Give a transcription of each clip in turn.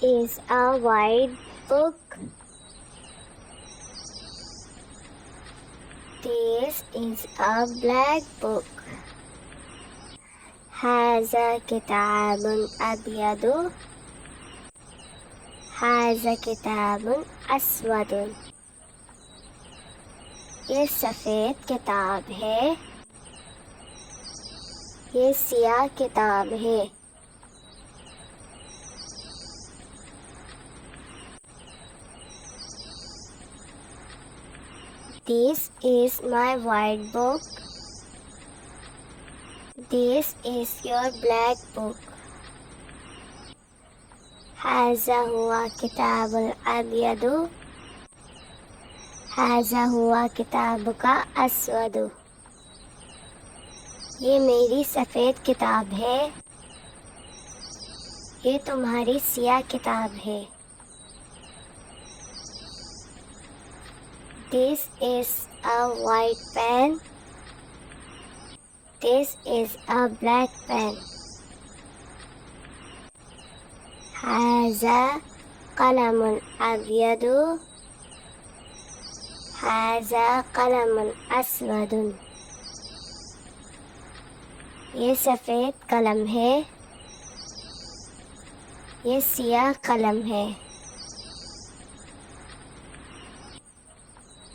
is a white book. This is a black book. هذا كتاب أبيض. هذا كتاب أسود. ये सफ़ेद किताब है. ये सियाह किताब है. This is my white book. This is your black book. هذا هو كتاب الأبيض. هذا هو كتابك أسود. ये मेरी सफ़ेद किताब है. ये तुम्हारी सियाह किताब है. This is a white pen. This is a black pen. هذا قلم أبيض. هذا قلم أسود. ये सफ़ेद कलम है. ये सियाह कलम है.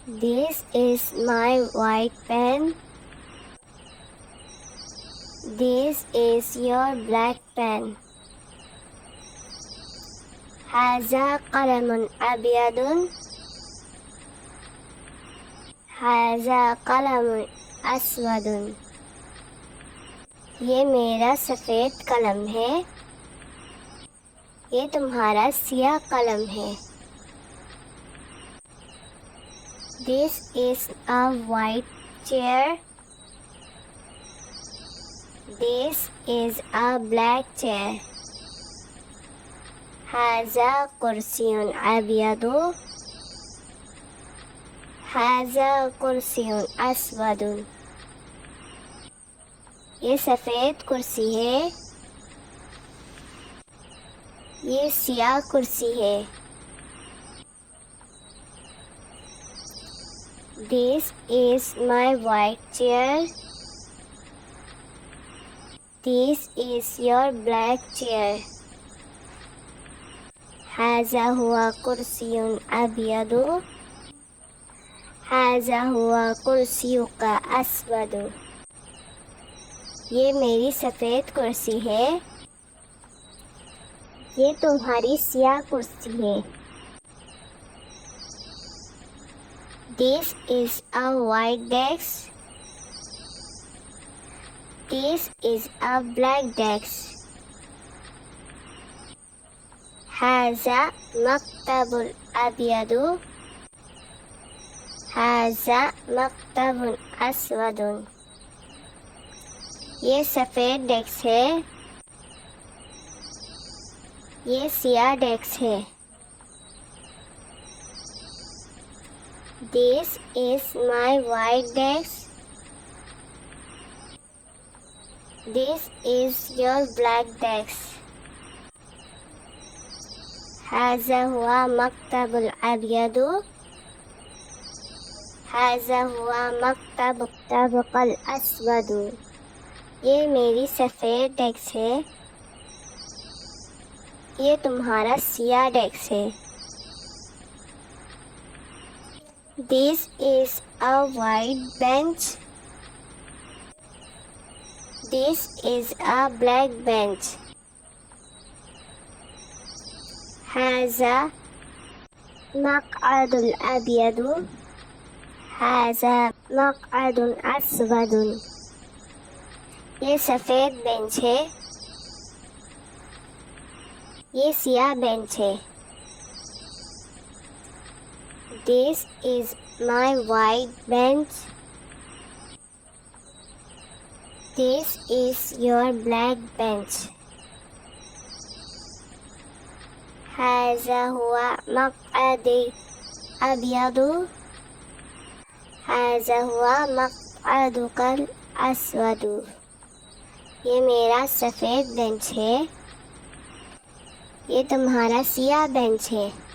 This is my white pen. This is your black pen. هذا قلم أبيض. هذا قلم أسود. ये मेरा सफ़ेद कलम है. ये तुम्हारा सियाह कलम है. This is a white chair. This is a black chair. هذا कुर्सी أبيض. هذا कुर्सी أسود. ये सफ़ेद कुर्सी है. ये सियाह कुर्सी है. This is my white chair. This is your black chair. هذا هو कुर्सी أبيض. هذا هو कुर्सीك أسود. ये मेरी सफ़ेद कुर्सी है. ये तुम्हारी सियाह कुर्सी है. This is a white desk. This is a black desk. هذا مكتب أبيض. هذا مكتب أسود. ये सफ़ेद डेस्क है. ये सियाह डेस्क है. This is my white desk. This is your black desk. هذا هو مكتب الأبيض. هذا هو مكتبك الأسود. ये मेरी सफ़ेद डेस्क है. ये तुम्हारा सियाह डेस्क है. This is a white bench. This is a black bench. هذا مقعد أبيض. هذا مقعد أسود. ये सफ़ेद बेंच है. ये सियाह बेंच है. This is my white bench. This is your black bench. هذا هو مقعدي أبيض. هذا هو مقعدك الأسود. ये मेरा सफ़ेद बेंच है. ये तुम्हारा सियाह बेंच है।